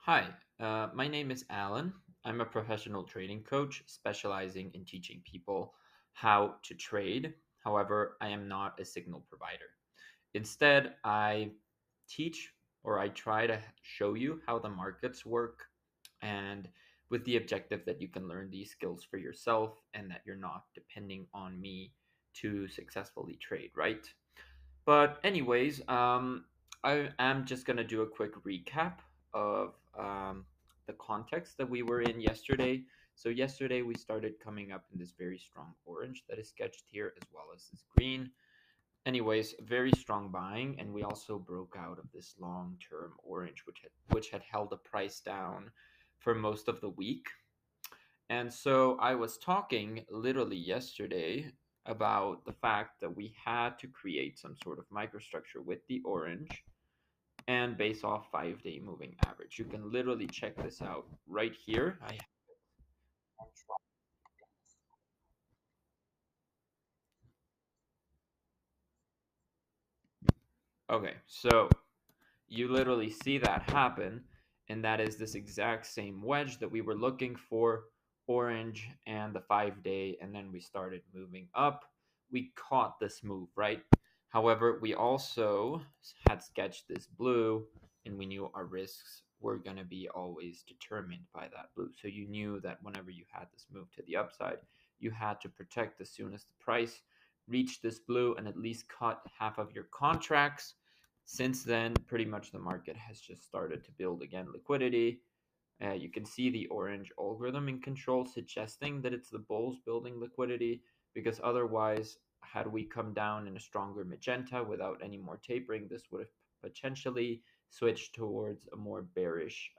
Hi, my name is Alan. I'm a professional trading coach specializing in teaching people how to trade. However, I am not a signal provider. Instead, I teach or I try to show you how the markets work and with the objective that you can learn these skills for yourself and that you're not depending on me to successfully trade, right? But anyways, I am just gonna do a quick recap of the context that we were in yesterday. So yesterday we started coming up in this very strong orange that is sketched here, as well as this green. Anyways, very strong buying, and we also broke out of this long-term orange, which had held the price down for most of the week. And so I was talking literally yesterday about the fact that we had to create some sort of microstructure with the orange and base off 5-day moving average. You can literally check this out right here. Okay, so you literally see that happen, and that is this exact same wedge that we were looking for, orange and the 5-day, and then we started moving up. We caught this move, right? However, we also had sketched this blue, and we knew our risks were going to be always determined by that blue. So you knew that whenever you had this move to the upside, you had to protect as soon as the price reached this blue and at least cut half of your contracts. Since then, pretty much the market has just started to build again liquidity. You can see the orange algorithm in control suggesting that it's the bulls building liquidity, because otherwise, had we come down in a stronger magenta without any more tapering, this would have potentially switched towards a more bearish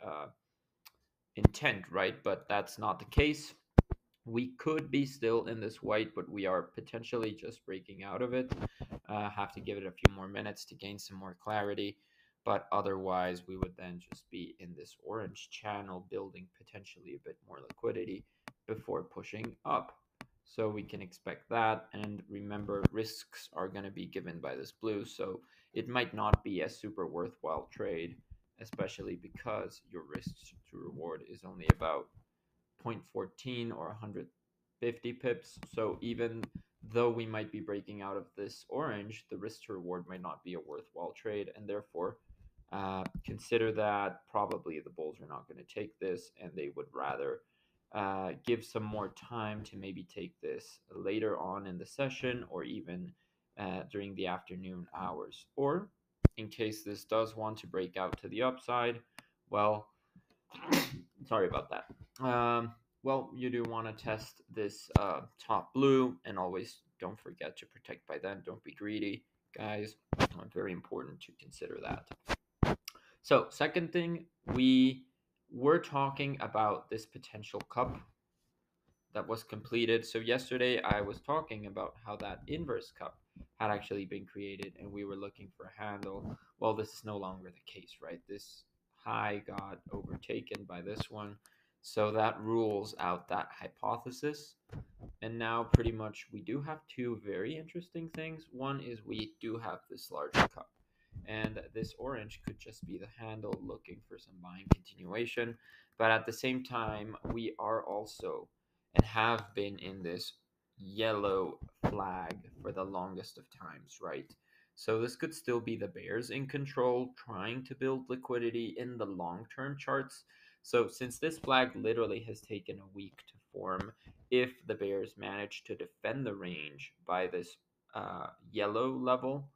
intent, right? But that's not the case. We could be still in this white, but we are potentially just breaking out of it. Have to give it a few more minutes to gain some more clarity. But otherwise, we would then just be in this orange channel, building potentially a bit more liquidity before pushing up. So we can expect that. And remember, risks are going to be given by this blue. So it might not be a super worthwhile trade, especially because your risk to reward is only about 0.14 or 150 pips. So even though we might be breaking out of this orange, the risk to reward might not be a worthwhile trade, and therefore consider that probably the bulls are not going to take this, and they would rather give some more time to maybe take this later on in the session or even during the afternoon hours. Or in case this does want to break out to the upside, well, sorry about that. Well, you do want to test this top blue, and always don't forget to protect by then. Don't be greedy, guys. Very important to consider that. So, second thing, we were talking about this potential cup that was completed. So, yesterday I was talking about how that inverse cup had actually been created, and we were looking for a handle. Well, this is no longer the case, right? This high got overtaken by this one. So that rules out that hypothesis. And now, pretty much, we do have two very interesting things. One is we do have this larger cup, and this orange could just be the handle looking for some buying continuation. But at the same time, we are also and have been in this yellow flag for the longest of times, right? So this could still be the bears in control trying to build liquidity in the long term charts. So since this flag literally has taken a week to form, if the bears manage to defend the range by this yellow level,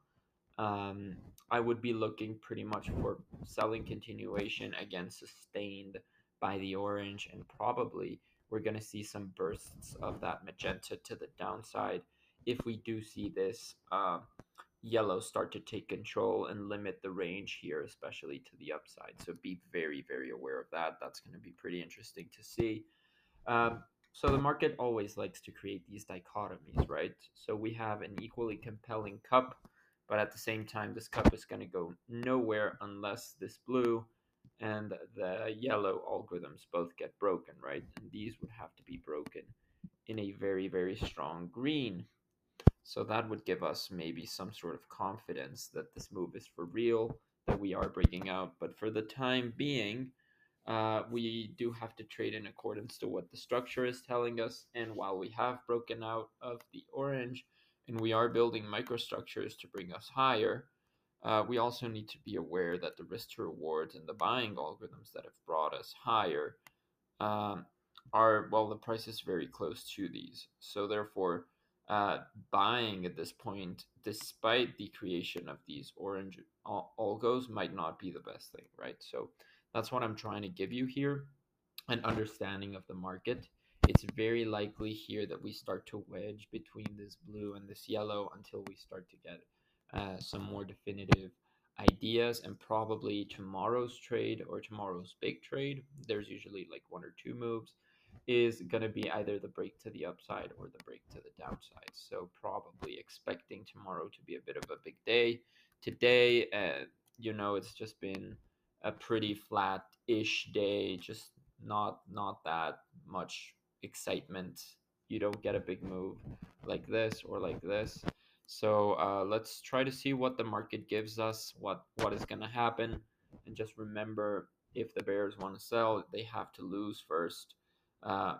um, I would be looking pretty much for selling continuation again, sustained by the orange, and probably we're going to see some bursts of that magenta to the downside if we do see this yellow start to take control and limit the range here, especially to the upside. So be very, very aware of that. That's going to be pretty interesting to see. So the market always likes to create these dichotomies, right? So we have an equally compelling cup, but at the same time, this cup is going to go nowhere unless this blue and the yellow algorithms both get broken, right? And these would have to be broken in a very, very strong green. So that would give us maybe some sort of confidence that this move is for real, that we are breaking out. But for the time being, We do have to trade in accordance to what the structure is telling us. And while we have broken out of the orange and we are building microstructures to bring us higher, we also need to be aware that the risk to rewards and the buying algorithms that have brought us higher um, are, well, the price is very close to these. So therefore, uh, buying at this point, despite the creation of these orange algos, might not be the best thing, right? So that's what I'm trying to give you here, an understanding of the market. It's very likely here that we start to wedge between this blue and this yellow until we start to get some more definitive ideas. And probably tomorrow's trade or tomorrow's big trade, there's usually like one or two moves, is going to be either the break to the upside or the break to the downside. So probably expecting tomorrow to be a bit of a big day. Today, it's just been a pretty flat-ish day, just not that much excitement. You don't get a big move like this or like this. So let's try to see what the market gives us, what is going to happen, and just remember, if the bears want to sell, they have to lose first. Uh,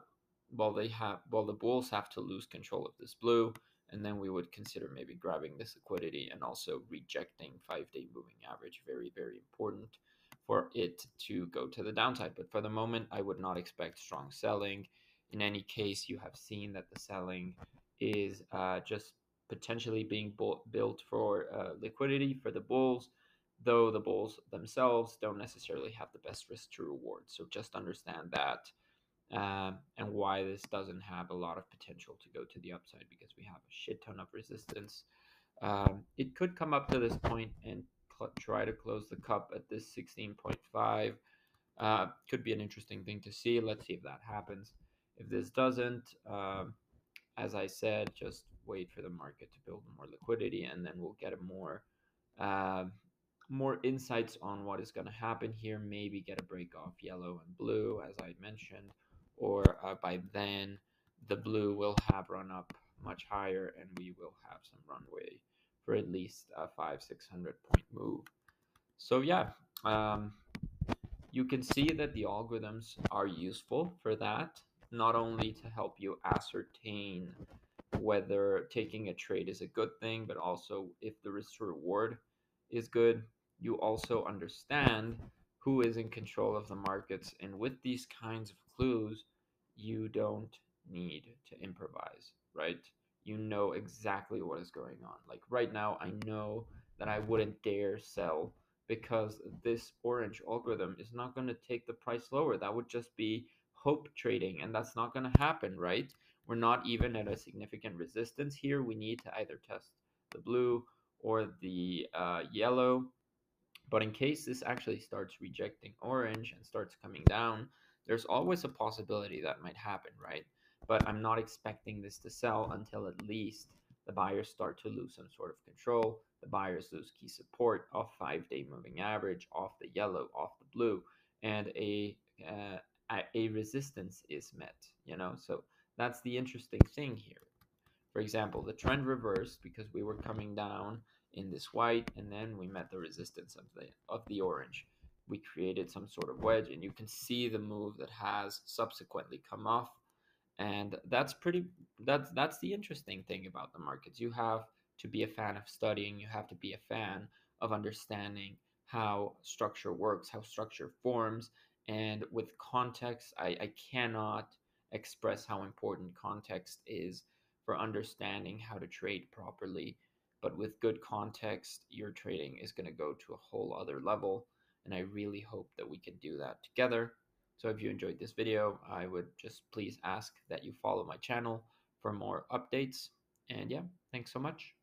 the bulls have to lose control of this blue, and then we would consider maybe grabbing this liquidity and also rejecting 5-day moving average. Very, very important for it to go to the downside. But for the moment, I would not expect strong selling. In any case, you have seen that the selling is just potentially being built for liquidity for the bulls, though the bulls themselves don't necessarily have the best risk to reward. So just understand that, and why this doesn't have a lot of potential to go to the upside, because we have a shit ton of resistance. It could come up to this point and try to close the cup at this 16.5. Could be an interesting thing to see. Let's see if that happens. If this doesn't, as I said, just wait for the market to build more liquidity, and then we'll get a uh, more insights on what is going to happen here. Maybe get a break off yellow and blue, as I mentioned, or by then the blue will have run up much higher, and we will have some runway for at least a 500-600 point move. So yeah, um, you can see that the algorithms are useful for that, not only to help you ascertain whether taking a trade is a good thing, but also if the risk to reward is good. You also understand who is in control of the markets. And with these kinds of clues, you don't need to improvise, right? You know exactly what is going on. Like right now, I know that I wouldn't dare sell because this orange algorithm is not going to take the price lower. That would just be hope trading, and that's not going to happen, right? We're not even at a significant resistance here. We need to either test the blue or the yellow. But in case this actually starts rejecting orange and starts coming down, there's always a possibility that might happen, right? But I'm not expecting this to sell until at least the buyers start to lose some sort of control. The buyers lose key support off 5-day moving average, off the yellow, off the blue, and a resistance is met. So that's the interesting thing here. For example, the trend reversed because we were coming down in this white, and then we met the resistance of the orange. We created some sort of wedge, and you can see the move that has subsequently come off. And that's the interesting thing about the markets. You have to be a fan of studying. You have to be a fan of understanding how structure works, how structure forms. And with context, I cannot express how important context is for understanding how to trade properly. But with good context, your trading is going to go to a whole other level. And I really hope that we can do that together. So if you enjoyed this video, I would just please ask that you follow my channel for more updates. And yeah, thanks so much.